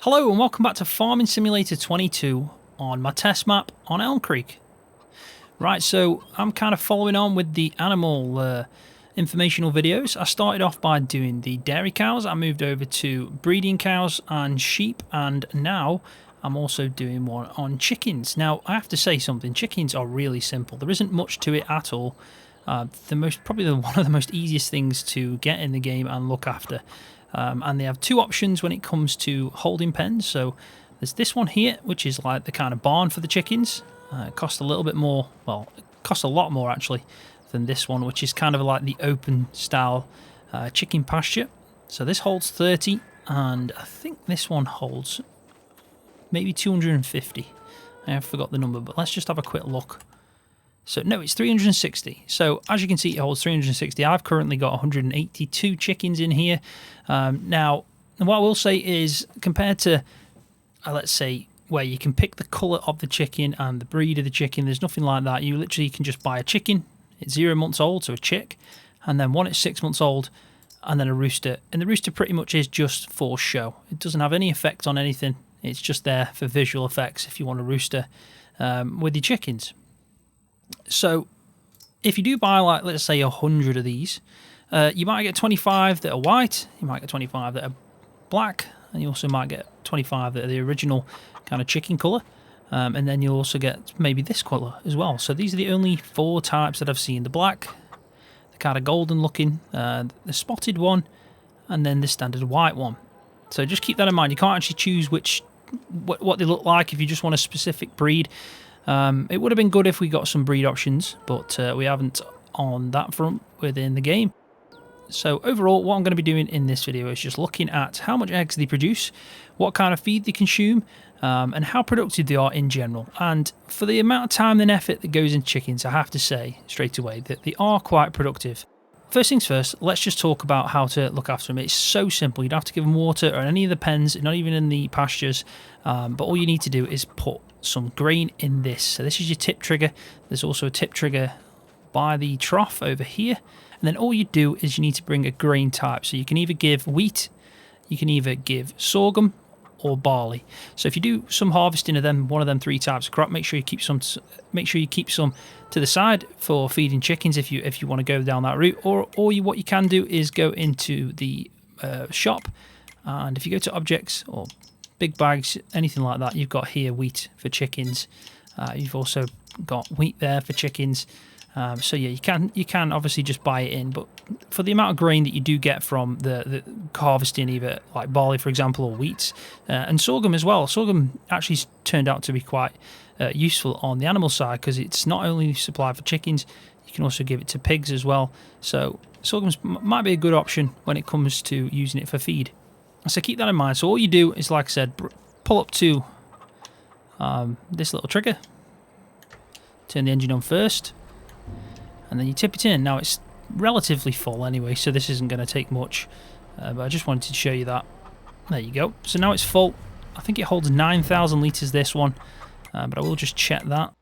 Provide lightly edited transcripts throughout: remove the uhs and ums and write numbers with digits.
Hello and welcome back to Farming Simulator 22 on my test map on Elm Creek. Right, so I'm kind of following on with the animal informational videos. I started off by doing the dairy cows, I moved over to breeding cows and sheep, and now I'm also doing one on chickens. Now I have to say something, chickens are really simple, there isn't much to it at all. Probably one of the most easiest things to get in the game and look after. And they have two options when it comes to holding pens. So there's this one here, which is like the kind of barn for the chickens. It costs a little bit more, well, it costs a lot more actually than this one, which is kind of like the open style chicken pasture. So this holds 30, and I think this one holds maybe 250. I have forgot the number, but let's just have a quick look. So no, it's 360. So as you can see, it holds 360. I've currently got 182 chickens in here. Now, what I will say is, compared to, let's say, where you can pick the colour of the chicken and the breed of the chicken, there's nothing like that. You literally can just buy a chicken. It's 0 months old, so a chick, and then one at 6 months old, and then a rooster. And the rooster pretty much is just for show. It doesn't have any effect on anything. It's just there for visual effects if you want a rooster with your chickens. So if you do buy, like, let's say 100 of these, you might get 25 that are white, you might get 25 that are black, and you also might get 25 that are the original kind of chicken colour, and then you'll also get maybe this colour as well. So these are the only 4 types that I've seen: the black, the kind of golden looking, the spotted one, and then the standard white one. So just keep that in mind. You can't actually choose what they look like if you just want a specific breed. It would have been good if we got some breed options, but we haven't on that front within the game. So overall, what I'm going to be doing in this video is just looking at how much eggs they produce, what kind of feed they consume, and how productive they are in general. And for the amount of time and effort that goes into chickens, I have to say straight away that they are quite productive. First things first, let's just talk about how to look after them. It's so simple. You don't have to give them water or any of the pens, not even in the pastures, but all you need to do is put some grain in this. So this is your tip trigger. There's also a tip trigger by the trough over here, and then all you do is you need to bring a grain type. So you can either give wheat, you can either give sorghum or barley. So if you do some harvesting of them, one of them 3 types of crop, make sure you keep some to the side for feeding chickens if you want to go down that route. Or what you can do is go into the shop, and if you go to objects or big bags, anything like that, you've got here wheat for chickens. You've also got wheat there for chickens. So yeah, you can obviously just buy it in, but for the amount of grain that you do get from the harvesting, either like barley, for example, or wheat, and sorghum as well. Sorghum actually turned out to be quite useful on the animal side, because it's not only supplied for chickens, you can also give it to pigs as well. So sorghum might be a good option when it comes to using it for feed. So keep that in mind. So all you do is, like I said, pull up to this little trigger, turn the engine on first, and then you tip it in. Now it's relatively full anyway, so this isn't going to take much, but I just wanted to show you that. There you go. So now it's full. I think it holds 9,000 litres, this one, but I will just check that.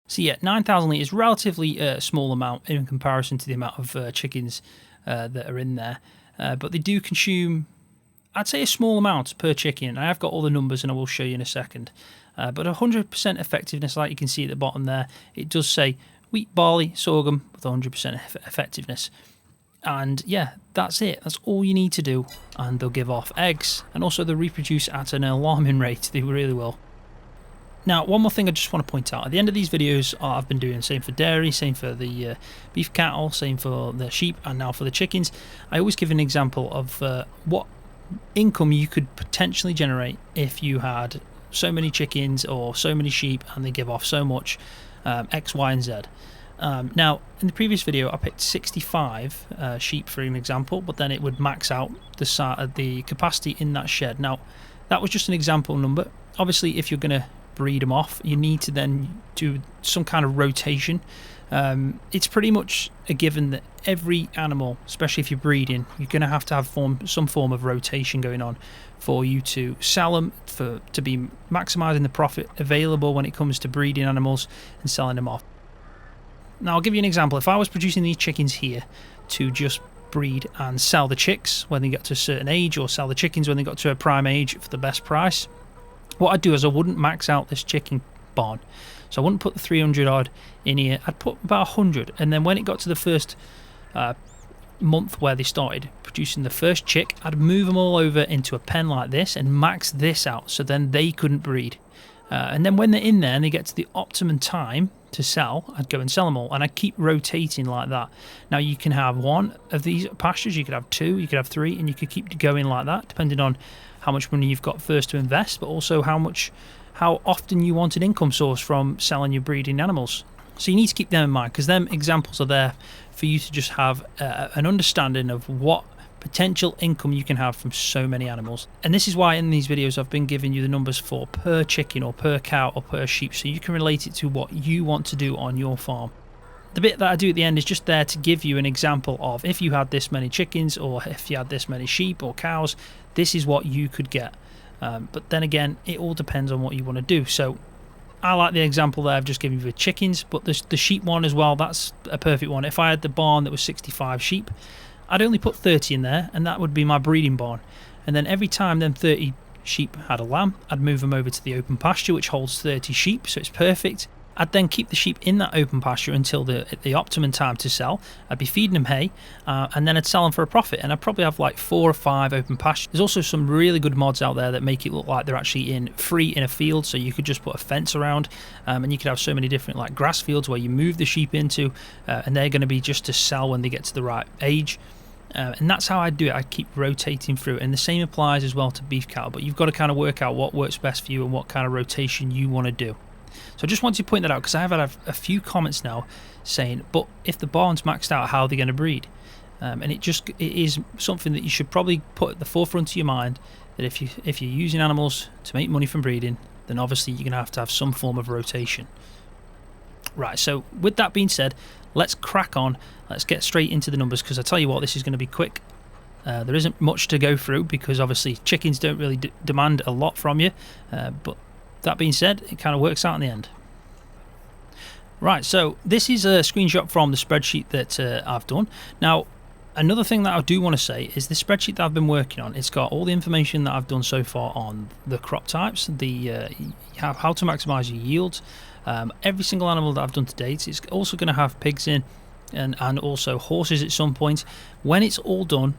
So yeah, 9,000 litres, relatively small amount in comparison to the amount of chickens that are in there, but they do consume, I'd say, a small amount per chicken. I have got all the numbers and I will show you in a second, but 100% effectiveness, like you can see at the bottom there, it does say wheat, barley, sorghum with 100% effectiveness. And yeah, that's it. That's all you need to do, and they'll give off eggs, and also they reproduce at an alarming rate. They really will. Now, one more thing I just want to point out. At the end of these videos, I've been doing the same for dairy, same for the beef cattle, same for the sheep, and now for the chickens. I always give an example of what income you could potentially generate if you had so many chickens or so many sheep and they give off so much X, Y, and Z. Now, in the previous video, I picked 65 sheep for an example, but then it would max out the capacity in that shed. Now, that was just an example number. Obviously, if you're going to breed them off, you need to then do some kind of rotation. It's pretty much a given that every animal, especially if you're breeding, you're going to have some form of rotation going on for you to sell them, to be maximising the profit available when it comes to breeding animals and selling them off. Now, I'll give you an example. If I was producing these chickens here to just breed and sell the chicks when they get to a certain age, or sell the chickens when they got to a prime age for the best price, what I'd do is I wouldn't max out this chicken barn. So I wouldn't put the 300 odd in here. I'd put about 100, and then when it got to the first month where they started producing the first chick, I'd move them all over into a pen like this and max this out, so then they couldn't breed. And then when they're in there and they get to the optimum time to sell, I'd go and sell them all, and I'd keep rotating like that. Now you can have one of these pastures, you could have two, you could have three, and you could keep going like that, depending on how much money you've got first to invest, but also how often you want an income source from selling your breeding animals. So you need to keep them in mind, because them examples are there for you to just have an understanding of what potential income you can have from so many animals. And this is why in these videos I've been giving you the numbers for per chicken or per cow or per sheep, so you can relate it to what you want to do on your farm. The bit that I do at the end is just there to give you an example of, if you had this many chickens or if you had this many sheep or cows, this is what you could get. But then again, it all depends on what you want to do. So I like the example there I've just given you with chickens, but the sheep one as well, that's a perfect one. If I had the barn that was 65 sheep, I'd only put 30 in there, and that would be my breeding barn. And then every time them 30 sheep had a lamb, I'd move them over to the open pasture, which holds 30 sheep, so it's perfect. I'd then keep the sheep in that open pasture until the optimum time to sell. I'd be feeding them hay, and then I'd sell them for a profit, and I'd probably have like 4 or 5 open pastures. There's also some really good mods out there that make it look like they're actually free in a field, so you could just put a fence around, and you could have so many different like grass fields where you move the sheep into, and they're going to be just to sell when they get to the right age. And that's how I do it. I keep rotating through, and the same applies as well to beef cattle, but you've got to kind of work out what works best for you and what kind of rotation you want to do. So I just wanted to point that out, because I have had a few comments now saying, but if the barn's maxed out, how are they going to breed? And it is something that you should probably put at the forefront of your mind, that if you're using animals to make money from breeding, then obviously you're going to have some form of rotation. Right, so with that being said, let's crack on. Let's get straight into the numbers, because I tell you what, this is going to be quick. There isn't much to go through, because obviously chickens don't really demand a lot from you, but that being said, it kind of works out in the end. Right, so this is a screenshot from the spreadsheet that I've done. Now, another thing that I do want to say is the spreadsheet that I've been working on, it's got all the information that I've done so far on the crop types, how to maximize your yields, every single animal that I've done to date. It's also going to have pigs in, and also horses at some point. When it's all done,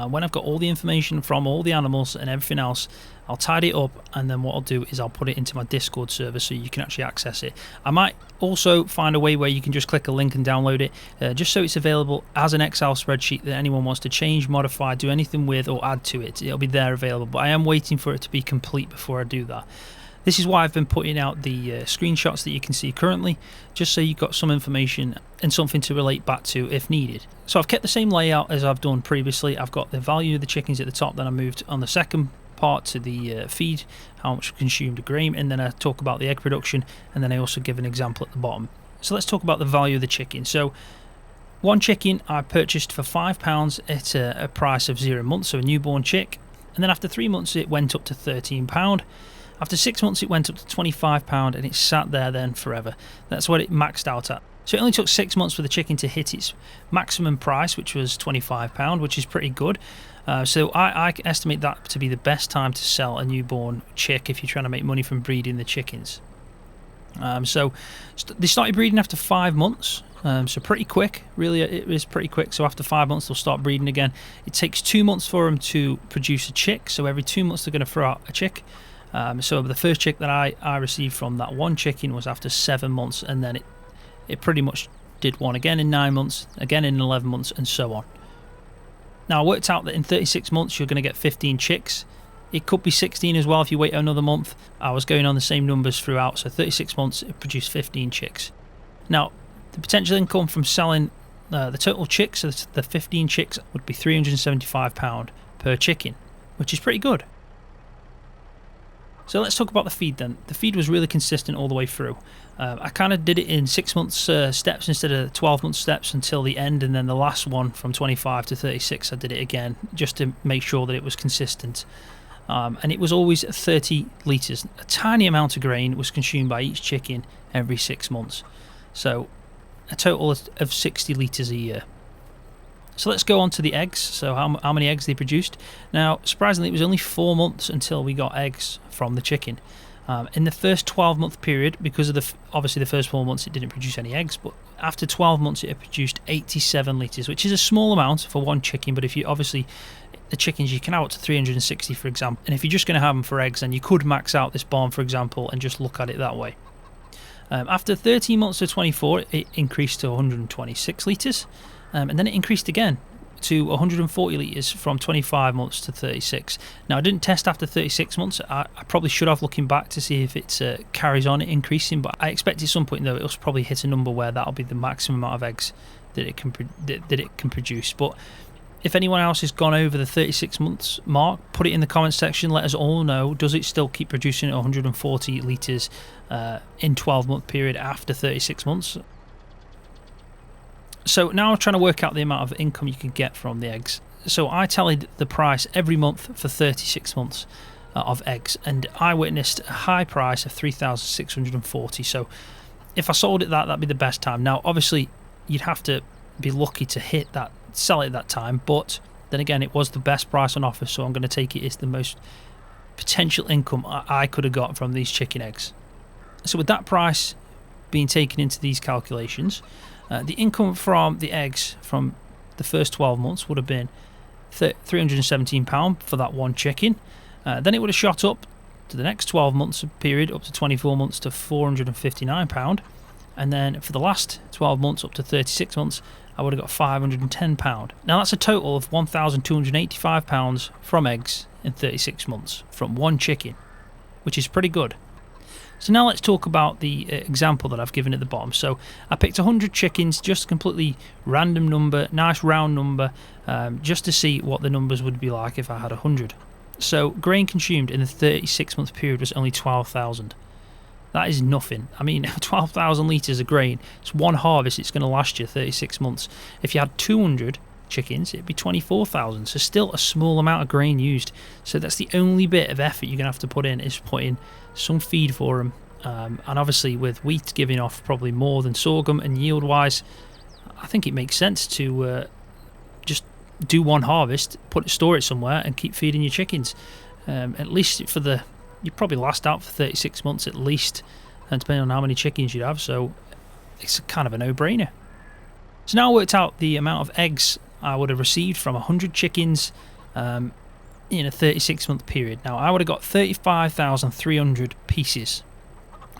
when I've got all the information from all the animals and everything else, I'll tidy it up, and then what I'll do is I'll put it into my Discord server so you can actually access it. I might also find a way where you can just click a link and download it, just so it's available as an Excel spreadsheet that anyone wants to change, modify, do anything with, or add to it. It'll be there available, but I am waiting for it to be complete before I do that. This is why I've been putting out the screenshots that you can see currently, just so you've got some information and something to relate back to if needed. So I've kept the same layout as I've done previously. I've got the value of the chickens at the top, then I moved on the second part to the feed, how much consumed of grain, and then I talk about the egg production, and then I also give an example at the bottom. So let's talk about the value of the chicken. So one chicken I purchased for £5 at a price of 0 months, so a newborn chick, and then after 3 months it went up to £13. After 6 months it went up to £25, and it sat there then forever. That's what it maxed out at. So it only took 6 months for the chicken to hit its maximum price, which was £25, which is pretty good. So I estimate that to be the best time to sell a newborn chick if you're trying to make money from breeding the chickens. So they started breeding after 5 months, so pretty quick. Really, it was pretty quick. So after 5 months they'll start breeding again. It takes 2 months for them to produce a chick, so every 2 months they're going to throw out a chick. So the first chick that I received from that one chicken was after 7 months, and then it pretty much did one again in 9 months, again in 11 months, and so on. Now I worked out that in 36 months you're going to get 15 chicks. It could be 16 as well if you wait another month. I was going on the same numbers throughout, so 36 months it produced 15 chicks. Now the potential income from selling the total chicks, so the 15 chicks, would be £375 per chicken, which is pretty good. So let's talk about the feed then. The feed was really consistent all the way through. I kind of did it in 6 months steps instead of 12 month steps until the end, and then the last one from 25 to 36 I did it again just to make sure that it was consistent. And it was always 30 litres. A tiny amount of grain was consumed by each chicken every 6 months. So a total of 60 litres a year. So let's go on to the eggs. So how many eggs they produced. Now, surprisingly, it was only 4 months until we got eggs from the chicken. In the first 12-month period, because of obviously the first 4 months it didn't produce any eggs, but after 12 months it had produced 87 litres, which is a small amount for one chicken. But if you obviously, the chickens you can have up to 360, for example, and if you're just going to have them for eggs, then you could max out this barn, for example, and just look at it that way. After 13 months to 24, it increased to 126 litres, and then it increased again to 140 litres from 25 months to 36. Now, I didn't test after 36 months. I probably should have, looking back, to see if it carries on increasing, but I expect at some point though it'll probably hit a number where that'll be the maximum amount of eggs that it can produce. But if anyone else has gone over the 36 months mark, put it in the comments section. Let us all know, does it still keep producing 140 litres in 12-month period after 36 months? So now I'm trying to work out the amount of income you can get from the eggs. So I tallied the price every month for 36 months of eggs, and I witnessed a high price of 3,640. So if I sold it that'd be the best time. Now, obviously, you'd have to be lucky to hit that, sell it at that time, but then again, it was the best price on offer, so I'm going to take it as the most potential income I could have got from these chicken eggs. So with that price being taken into these calculations, the income from the eggs from the first 12 months would have been £317 for that one chicken. Then it would have shot up to the next 12 months period, up to 24 months, to £459. And then for the last 12 months, up to 36 months, I would have got £510. Now that's a total of £1,285 from eggs in 36 months from one chicken, which is pretty good. So now let's talk about the example that I've given at the bottom. So I picked 100 chickens, just a completely random number, nice round number, just to see what the numbers would be like if I had 100. So grain consumed in the 36-month period was only 12,000. That is nothing. I mean, 12,000 litres of grain. It's one harvest. It's going to last you 36 months. If you had 200 chickens, it'd be 24,000. So still a small amount of grain used. So that's the only bit of effort you're going to have to put in, is put in some feed for them. And obviously with wheat giving off probably more than sorghum, and yield wise, I think it makes sense to just do one harvest, store it somewhere, and keep feeding your chickens. At least you probably last out for 36 months at least, and depending on how many chickens you have, so it's kind of a no-brainer. So now I worked out the amount of eggs I would have received from 100 chickens in a 36-month period. Now, I would have got 35,300 pieces.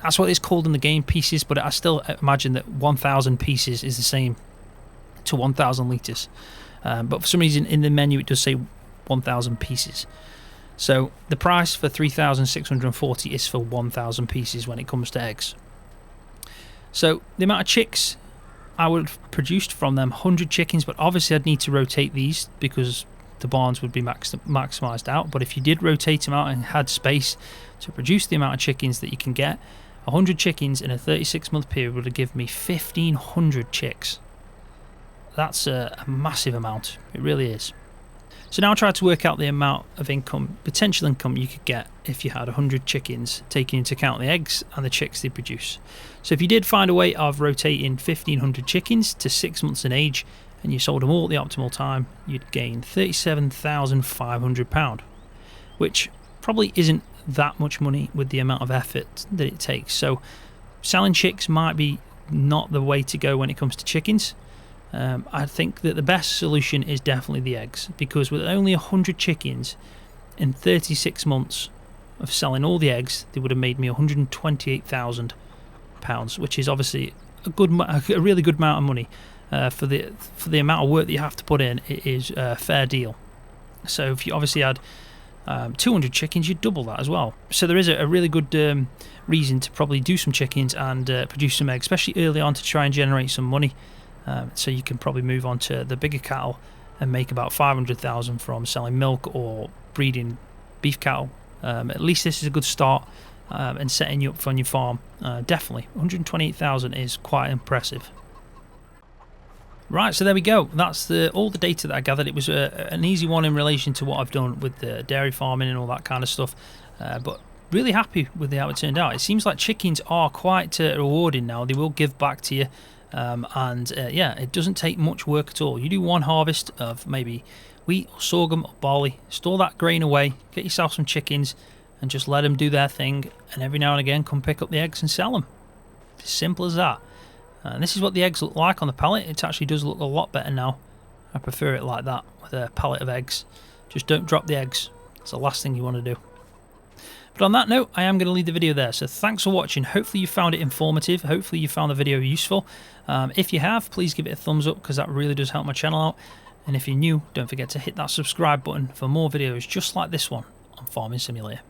That's what it's called in the game, pieces, but I still imagine that 1,000 pieces is the same to 1,000 litres. But for some reason in the menu it does say 1,000 pieces. So the price for 3,640 is for 1,000 pieces when it comes to eggs. So the amount of chicks I would have produced from them, 100 chickens, but obviously I'd need to rotate these because the barns would be maximised out. But if you did rotate them out and had space to produce the amount of chickens that you can get, 100 chickens in a 36-month period would have given me 1,500 chicks. That's a massive amount. It really is. So now I try to work out the amount of income, potential income you could get if you had 100 chickens, taking into account the eggs and the chicks they produce. So if you did find a way of rotating 1,500 chickens to 6 months in age, and you sold them all at the optimal time, you'd gain £37,500, which probably isn't that much money with the amount of effort that it takes. So selling chicks might be not the way to go when it comes to chickens. I think that the best solution is definitely the eggs, because with only 100 chickens in 36 months of selling all the eggs, they would have made me £128,000, which is obviously a really good amount of money. For the amount of work that you have to put in, it is a fair deal. So if you obviously had 200 chickens, you'd double that as well. So there is a really good reason to probably do some chickens and produce some eggs, especially early on, to try and generate some money. So you can probably move on to the bigger cattle and make about 500,000 from selling milk or breeding beef cattle. At least this is a good start and setting you up on your farm. Definitely 128,000 is quite impressive. Right, so there we go. That's all the data that I gathered. It was an easy one in relation to what I've done with the dairy farming and all that kind of stuff, but really happy with how it turned out. It seems like chickens are quite rewarding now. They will give back to you. Yeah, it doesn't take much work at all. You do one harvest of maybe wheat or sorghum or barley, store that grain away, get yourself some chickens, and just let them do their thing, and every now and again come pick up the eggs and sell them. It's simple as that. And this is what the eggs look like on the pallet. It actually does look a lot better now. I prefer it like that, with a pallet of eggs. Just don't drop the eggs. It's the last thing you want to do. But on that note, I am going to leave the video there. So thanks for watching. Hopefully you found it informative. Hopefully you found the video useful. If you have, please give it a thumbs up, because that really does help my channel out. And if you're new, don't forget to hit that subscribe button for more videos just like this one on Farming Simulator.